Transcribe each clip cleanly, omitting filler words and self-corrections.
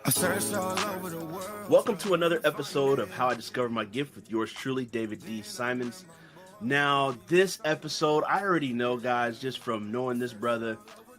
I searched all over the world. Welcome to another episode of How I Discovered My Gift with yours truly, David D. Simons. Now, this episode, I already know, guys, just from knowing this brother,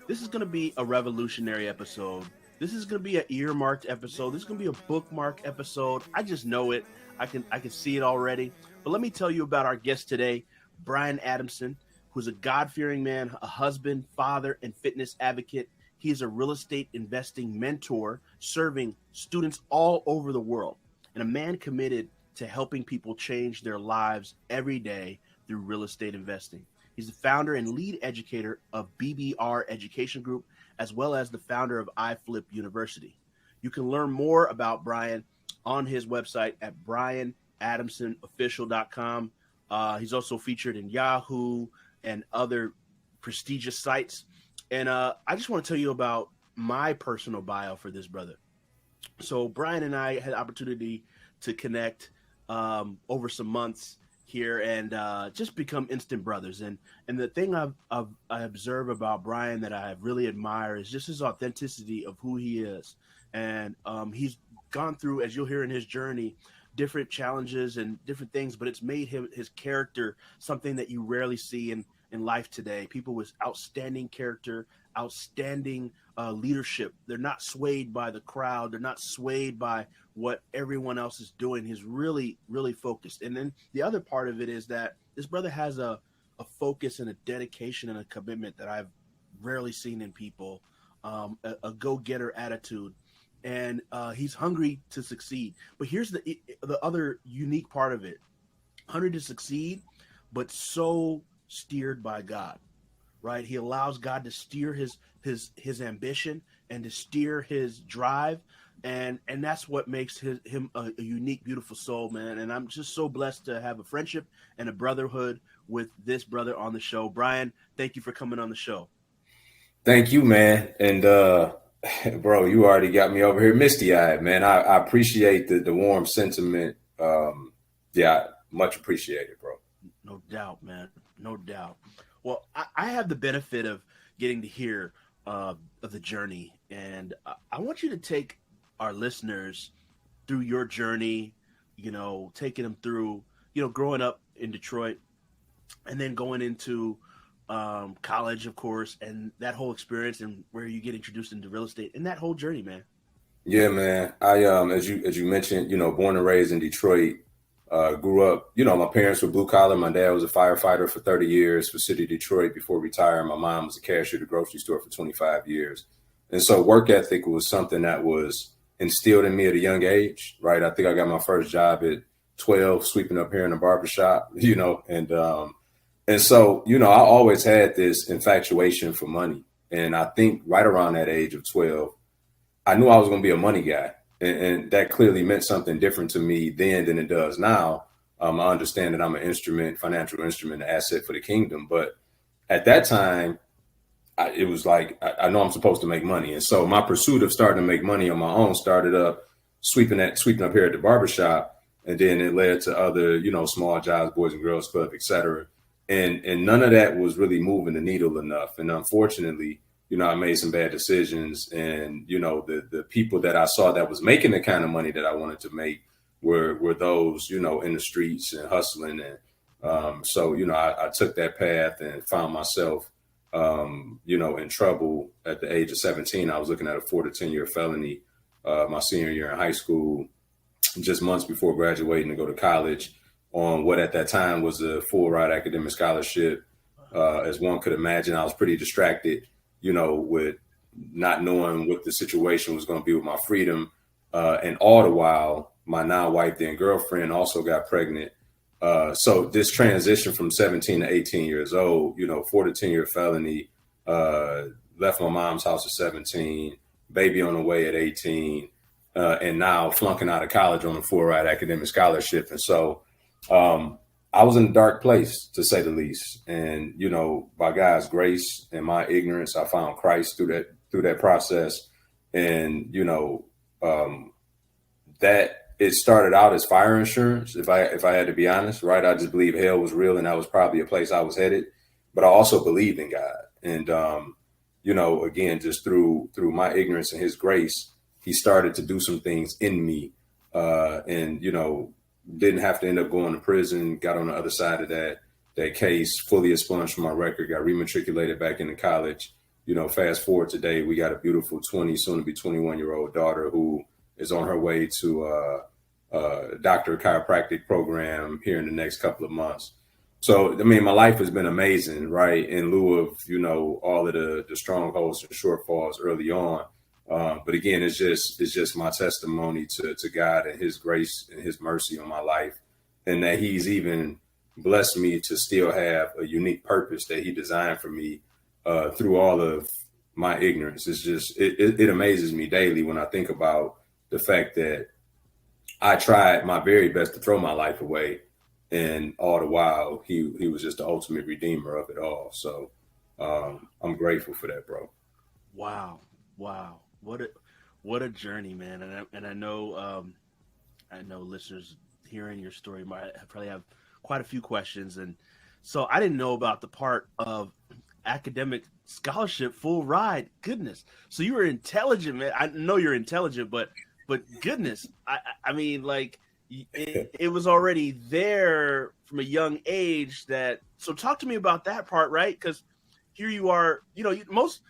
this is going to be a revolutionary episode. This is going to be an earmarked episode. This is going to be a bookmark episode. I just know it. I can see it already. But let me tell you about our guest today, Brian Adamson, who's a God-fearing man, a husband, father, and fitness advocate. He is a real estate investing mentor serving students all over the world and a man committed to helping people change their lives every day through real estate investing. He's the founder and lead educator of BBR Education Group, as well as the founder of iFlip University. You can learn more about Brian on his website at brianadamsonofficial.com. He's also featured in Yahoo and other prestigious sites. And I just want to tell you about my personal bio for this brother. So Brian and I had the opportunity to connect over some months here and just become instant brothers. And the thing I observe about Brian that I really admire is just his authenticity of who he is. And he's gone through, as you'll hear in his journey, different challenges and different things, but it's made his character something that you rarely see in life today. People with outstanding character, outstanding leadership. They're not swayed by the crowd. They're not swayed by what everyone else is doing. He's really, really focused. And then the other part of it is that this brother has a focus and a dedication and a commitment that I've rarely seen in people, a go-getter attitude. And he's hungry to succeed. But here's the other unique part of it. Hungry to succeed, but so steered by God, right? He allows God to steer his ambition and to steer his drive. And that's what makes him a unique, beautiful soul, man. And I'm just so blessed to have a friendship and a brotherhood with this brother on the show. Brian, thank you for coming on the show. Thank you, man. And, bro, you already got me over here misty-eyed, man. I appreciate the warm sentiment. Yeah, much appreciated, bro. No doubt, man. No doubt. Well, I have the benefit of getting to hear of the journey. And I want you to take our listeners through your journey, taking them through, growing up in Detroit and then going into college, of course, and that whole experience and where you get introduced into real estate and that whole journey, man. Yeah, man. I as you mentioned, born and raised in Detroit, grew up, my parents were blue collar. My dad was a firefighter for 30 years for City of Detroit before retiring. My mom was a cashier at a grocery store for 25 years. And so work ethic was something that was instilled in me at a young age, right? I think I got my first job at 12, sweeping up here in a barbershop, and so, I always had this infatuation for money. And I think right around that age of 12, I knew I was going to be a money guy. And that clearly meant something different to me then than it does now. I understand that I'm an financial instrument, an asset for the kingdom. But at that time, it was like, I know I'm supposed to make money. And so my pursuit of starting to make money on my own started up sweeping up here at the barbershop. And then it led to other, small jobs, Boys and Girls Club, et cetera. And none of that was really moving the needle enough. And unfortunately, I made some bad decisions. And, the people that I saw that was making the kind of money that I wanted to make were those, in the streets and hustling. And so, I took that path and found myself, in trouble at the age of 17. I was looking at a 4 to 10 year felony my senior year in high school, just months before graduating to go to college, on what at that time was a full ride academic scholarship. As one could imagine, I was pretty distracted, with not knowing what the situation was going to be with my freedom. And all the while, my now wife, then girlfriend, also got pregnant. So this transition from 17 to 18 years old, 4 to 10 year felony, left my mom's house at 17, baby on the way at 18, and now flunking out of college on a full ride academic scholarship. And so, I was in a dark place, to say the least. And, by God's grace and my ignorance, I found Christ through that process. And, that it started out as fire insurance, if I had to be honest, right? I just believe hell was real and that was probably a place I was headed. But I also believed in God. And, again, just through my ignorance and his grace, he started to do some things in me, and, you know, didn't have to end up going to prison, got on the other side of that case, fully expunged from my record, got rematriculated back into college. You know, fast forward today, we got a beautiful 20, soon to be 21-year-old daughter who is on her way to doctor of chiropractic program here in the next couple of months. So, I mean, my life has been amazing, right? In lieu of, you know, all of the strongholds and shortfalls early on. But again, it's just my testimony to God and his grace and his mercy on my life, and that he's even blessed me to still have a unique purpose that he designed for me through all of my ignorance. It's just, it amazes me daily when I think about the fact that I tried my very best to throw my life away, and all the while he was just the ultimate redeemer of it all. So I'm grateful for that, bro. Wow. What a journey, man. And I know listeners hearing your story might probably have quite a few questions. And so I didn't know about the part of academic scholarship, full ride. Goodness. So you were intelligent, man. I know you're intelligent, but goodness, I mean, like, it was already there from a young age. So talk to me about that part, right? Because here you are, you know, most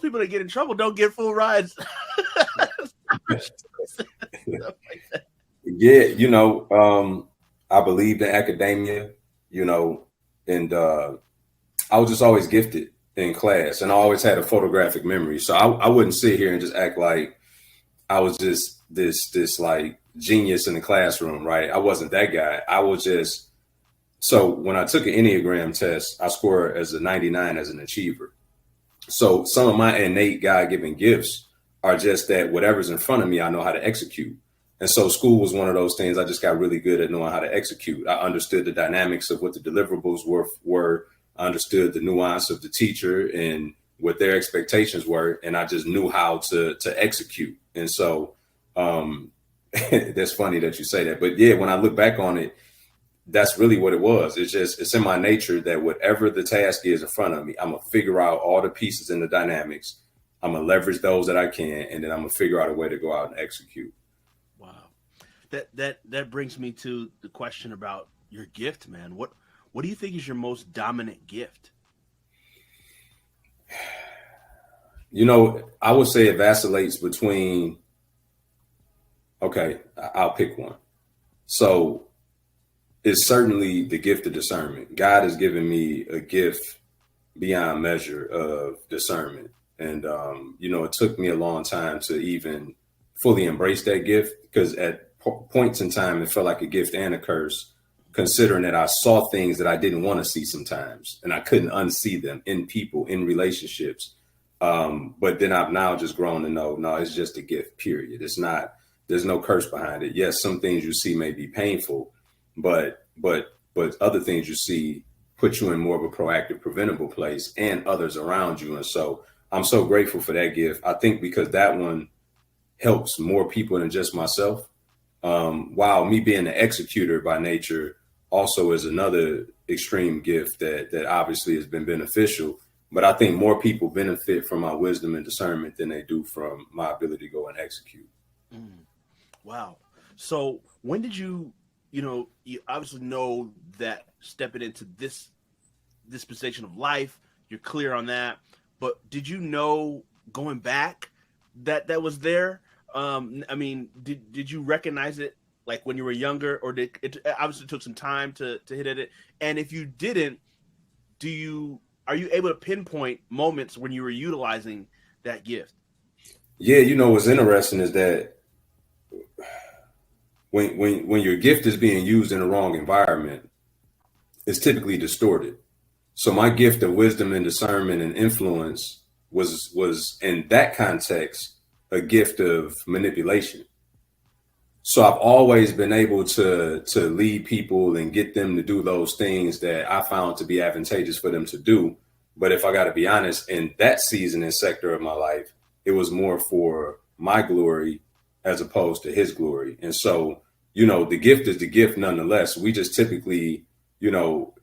people that get in trouble don't get full rides. Yeah, you know, I believed in academia, you know, and I was just always gifted in class, and I always had a photographic memory. So I wouldn't sit here and just act like I was just this like genius in the classroom, right? I wasn't that guy. I was just, so when I took an Enneagram test, I scored as a 99 as an achiever. So some of my innate God-given gifts are just that whatever's in front of me, I know how to execute. And so school was one of those things. I just got really good at knowing how to execute. I understood the dynamics of what the deliverables were. I understood the nuance of the teacher and what their expectations were. And I just knew how to execute. And so that's funny that you say that. But yeah, when I look back on it, that's really what it was. It's in my nature that whatever the task is in front of me, I'm going to figure out all the pieces and the dynamics. I'm going to leverage those that I can, and then I'm going to figure out a way to go out and execute. Wow. That brings me to the question about your gift, man. What do you think is your most dominant gift? You know, I would say it vacillates between, okay, I'll pick one. So it's certainly the gift of discernment. God has given me a gift beyond measure of discernment. And, you know, it took me a long time to even fully embrace that gift, because at points in time, it felt like a gift and a curse, considering that I saw things that I didn't want to see sometimes, and I couldn't unsee them in people, in relationships. But then I've now just grown to know, no, it's just a gift, period. It's not, there's no curse behind it. Yes, some things you see may be painful, but other things you see put you in more of a proactive, preventable place, and others around you. And so I'm so grateful for that gift. I think because that one helps more people than just myself. While me being an executor by nature also is another extreme gift that obviously has been beneficial. But I think more people benefit from my wisdom and discernment than they do from my ability to go and execute. Wow. So when did you obviously know that stepping into this dispensation of life, you're clear on that, but did you know going back that was there? I mean, did you recognize it like when you were younger, or did it obviously took some time to hit at it? And if you didn't, are you able to pinpoint moments when you were utilizing that gift? Yeah, you know, what's interesting is that when your gift is being used in the wrong environment, it's typically distorted. So my gift of wisdom and discernment and influence was in that context a gift of manipulation. So I've always been able to lead people and get them to do those things that I found to be advantageous for them to do. But if I got to be honest, in that season and sector of my life, it was more for my glory as opposed to his glory. And so, you know, the gift is the gift nonetheless. We just typically, you know,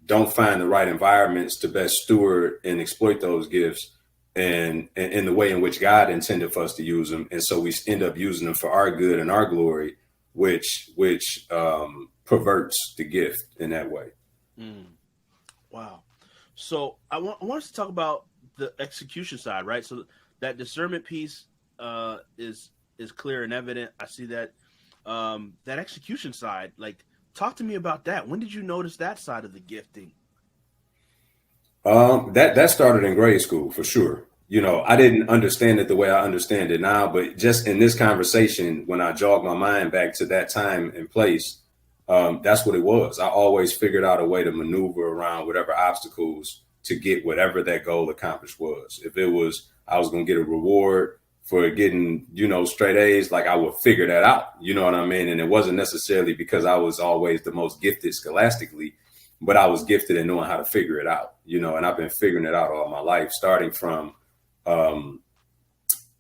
don't find the right environments to best steward and exploit those gifts and in the way in which God intended for us to use them. And so we end up using them for our good and our glory, which perverts the gift in that way. Wow. So I want us to talk about the execution side, right? So that discernment piece is clear and evident. I see that. That execution side, like, talk to me about that. When did you notice that side of the gifting? That started in grade school for sure. You know, I didn't understand it the way I understand it now, but just in this conversation, when I jogged my mind back to that time and place, that's what it was. I always figured out a way to maneuver around whatever obstacles to get whatever that goal accomplished was. If it was, I was going to get a reward for getting, you know, straight A's, like I would figure that out, you know what I mean? And it wasn't necessarily because I was always the most gifted scholastically, but I was gifted in knowing how to figure it out, you know, and I've been figuring it out all my life, starting from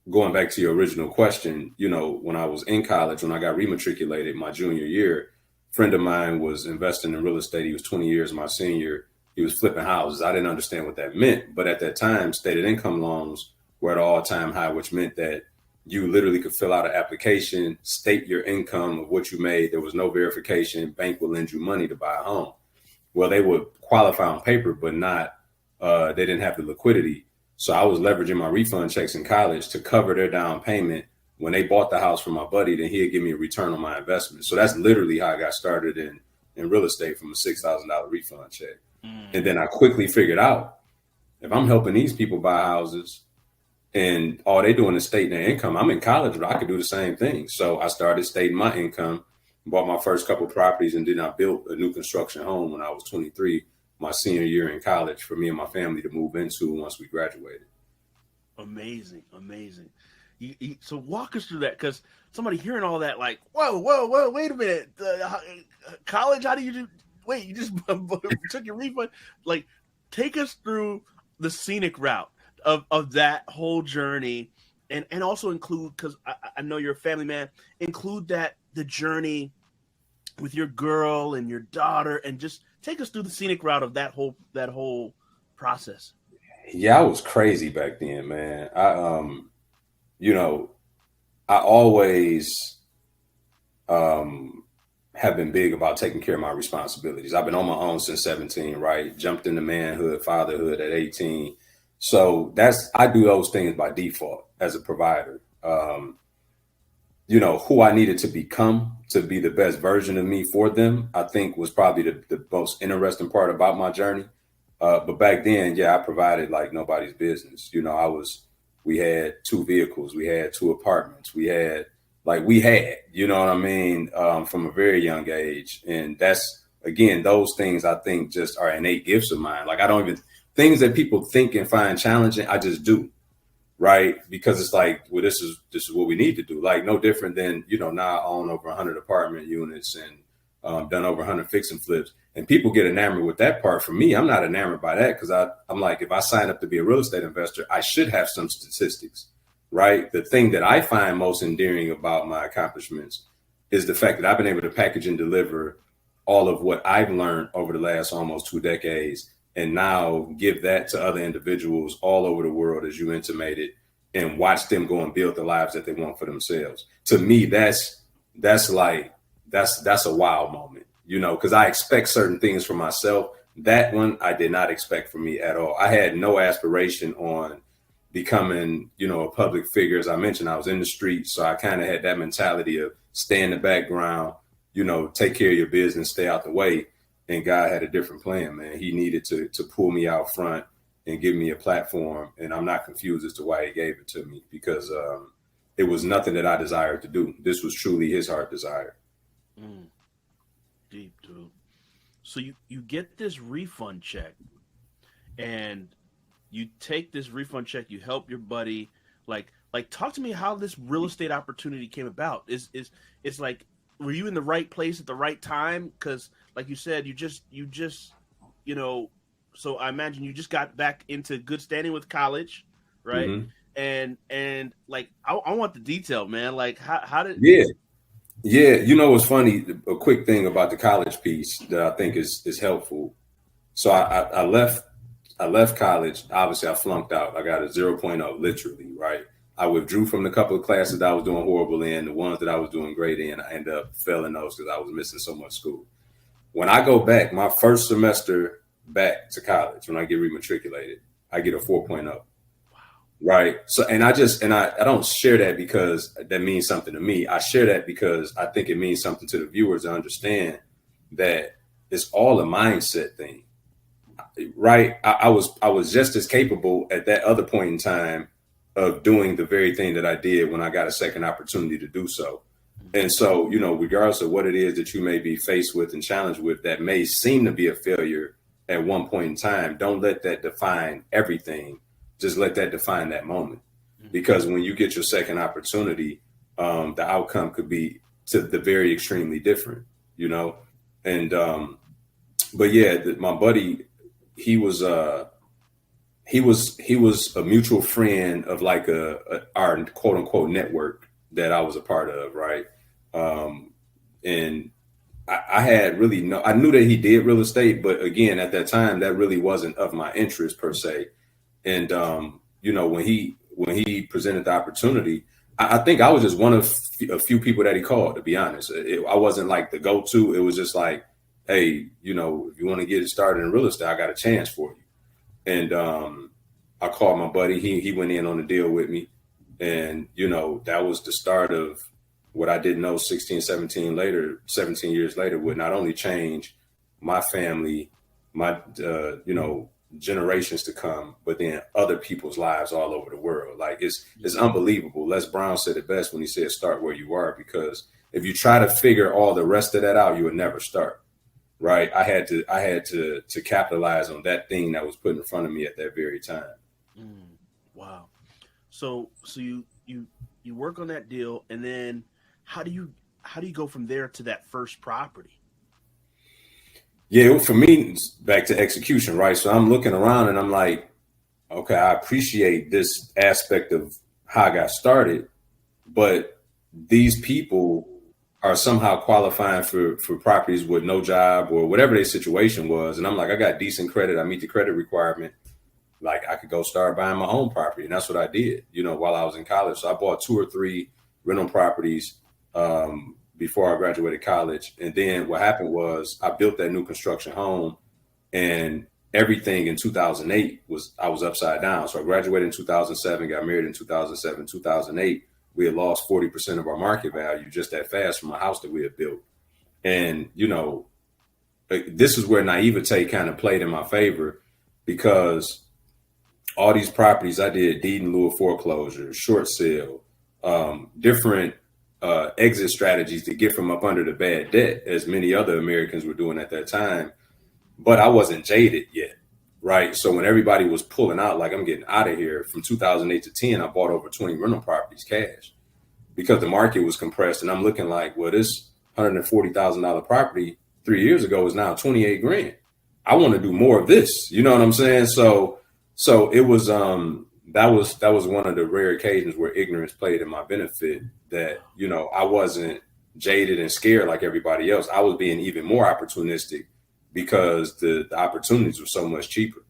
going back to your original question. You know, when I was in college, when I got rematriculated my junior year, a friend of mine was investing in real estate. He was 20 years my senior. He was flipping houses. I didn't understand what that meant, but at that time, stated income loans were at an all-time high, which meant that you literally could fill out an application, state your income of what you made. There was no verification. Bank would lend you money to buy a home. Well, they would qualify on paper, but not, they didn't have the liquidity. So I was leveraging my refund checks in college to cover their down payment. When they bought the house from my buddy, then he'd give me a return on my investment. So that's literally how I got started in real estate, from a $6,000 refund check. And then I quickly figured out, if I'm helping these people buy houses and all they doing is stating their income, I'm in college, but I could do the same thing. So I started stating my income, bought my first couple of properties, and then I built a new construction home when I was 23, my senior year in college, for me and my family to move into once we graduated. Amazing. So walk us through that, because somebody hearing all that, like, whoa, wait a minute. College, how do you do? Wait, you just took your refund? Like, take us through the scenic route of that whole journey, and also include, because I know you're a family man, include that the journey with your girl and your daughter, and just take us through the scenic route of that whole process. Yeah, I was crazy back then, man. You know, I always have been big about taking care of my responsibilities. I've been on my own since 17, right? Jumped into manhood, fatherhood at 18. So I do those things by default as a provider. You know, who I needed to become to be the best version of me for them, I think was probably the most interesting part about my journey. But back then, yeah, I provided like nobody's business. You know, we had 2 vehicles, we had 2 apartments, we had, you know what I mean, from a very young age. And that's, again, those things I think just are innate gifts of mine. Like, I don't even, things that people think and find challenging, I just do. Right. Because it's like, well, this is what we need to do. Like, no different than, you know, now I own over 100 apartment units and done over 100 fix and flips. And people get enamored with that part. For me, I'm not enamored by that, because I'm like, if I sign up to be a real estate investor, I should have some statistics. Right. The thing that I find most endearing about my accomplishments is the fact that I've been able to package and deliver all of what I've learned over the last almost 2 decades, and now give that to other individuals all over the world, as you intimated, and watch them go and build the lives that they want for themselves. To me, that's a wow moment, you know, because I expect certain things for myself. That one I did not expect for me at all. I had no aspiration on becoming, you know, a public figure. As I mentioned, I was in the streets, so I kind of had that mentality of stay in the background, you know, take care of your business, stay out the way. And God had a different plan, man. He needed to pull me out front and give me a platform. And I'm not confused as to why he gave it to me, because it was nothing that I desired to do. This was truly his heart desire. Deep, dude. So you get this refund check, and you take this refund check, you help your buddy. Like talk to me how this real estate opportunity came about. It's like, were you in the right place at the right time? Because like you said, you just, you know, so I imagine you just got back into good standing with college, right? Mm-hmm. And like, I want the detail, man. Like, how did? Yeah. You know, what's funny, a quick thing about the college piece that I think is helpful. So I left I left college. Obviously, I flunked out. I got a 0.0, literally, right? I withdrew from the couple of classes that I was doing horrible in. The ones that I was doing great in, I ended up failing those because I was missing so much school. When I go back, my first semester back to college, when I get rematriculated, I get a 4.0. Right. So, and I don't share that because that means something to me. I share that because I think it means something to the viewers to understand that it's all a mindset thing. Right. I was just as capable at that other point in time of doing the very thing that I did when I got a second opportunity to do so. And so, you know, regardless of what it is that you may be faced with and challenged with that may seem to be a failure at one point in time, don't let that define everything. Just let that define that moment. Because when you get your second opportunity, the outcome could be to the very extremely different, you know? And, but yeah, my buddy, he was a mutual friend of like our quote unquote network that I was a part of. Right. And I had really I knew that he did real estate, but again, at that time, that really wasn't of my interest per se. And, you know, when he presented the opportunity, I think I was just one of a few people that he called, to be honest. I wasn't like the go-to. It was just like, hey, you know, if you want to get it started in real estate, I got a chance for you. And I called my buddy. He went in on the deal with me. And, you know, that was the start of what I didn't know 17 years later would not only change my family, my, you know, generations to come, but then other people's lives all over the world. Like it's unbelievable. Les Brown said it best when he said, start where you are, because if you try to figure all the rest of that out, you would never start. Right. I had to capitalize on that thing that was put in front of me at that very time. Wow. So you work on that deal, and then how do you go from there to that first property? Yeah, for me, it's back to execution, right? So I'm looking around and I'm like, okay, I appreciate this aspect of how I got started, but these people are somehow qualifying for properties with no job or whatever their situation was. And I'm like, I got decent credit. I meet the credit requirement. Like I could go start buying my own property. And that's what I did, you know, while I was in college. So I bought 2 or 3 rental properties before I graduated college. And then what happened was I built that new construction home, and everything in 2008 I was upside down. So I graduated in 2007, got married in 2007, 2008. We had lost 40% of our market value just that fast from a house that we had built. And, you know, this is where naivete kind of played in my favor, because all these properties I did deed in lieu of foreclosure, short sale, different exit strategies to get from up under the bad debt, as many other Americans were doing at that time. But I wasn't jaded yet, right? So when everybody was pulling out, like I'm getting out of here, from 2008 to 10, I bought over 20 rental properties cash because the market was compressed. And I'm looking like, well, this $140,000 property 3 years ago is now 28 grand. I want to do more of this. You know what I'm saying? So it was, that was one of the rare occasions where ignorance played in my benefit, that, you know, I wasn't jaded and scared like everybody else. I was being even more opportunistic because the opportunities were so much cheaper.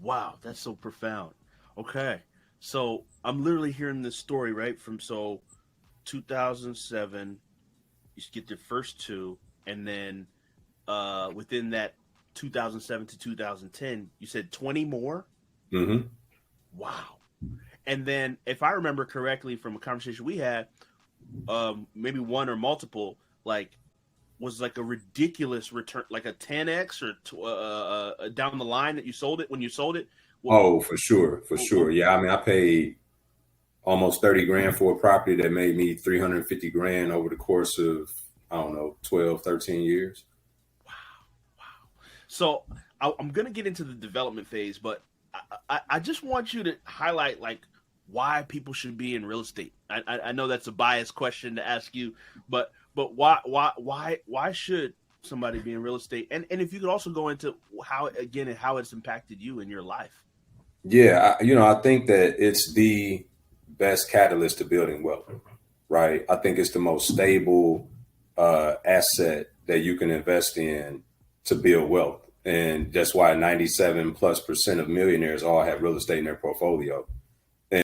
Wow, that's so profound. Okay, so I'm literally hearing this story, right? From 2007, you get your first 2, and then within that 2007 to 2010, you said 20 more? Mm-hmm. Wow. And then, if I remember correctly from a conversation we had, maybe one or multiple, like, was like a ridiculous return, like a 10x or down the line that you sold it when you sold it. Oh, for sure. Yeah, I mean, I paid almost 30 grand for a property that made me 350 grand over the course of, I don't know, 12, 13 years. Wow. So I'm going to get into the development phase, but I just want you to highlight, like, why people should be in real estate. I know that's a biased question to ask you, but why should somebody be in real estate? And if you could also go into how it's impacted you in your life. Yeah, I think that it's the best catalyst to building wealth, right? I think it's the most stable asset that you can invest in to build wealth. And that's why 97+% of millionaires all have real estate in their portfolio.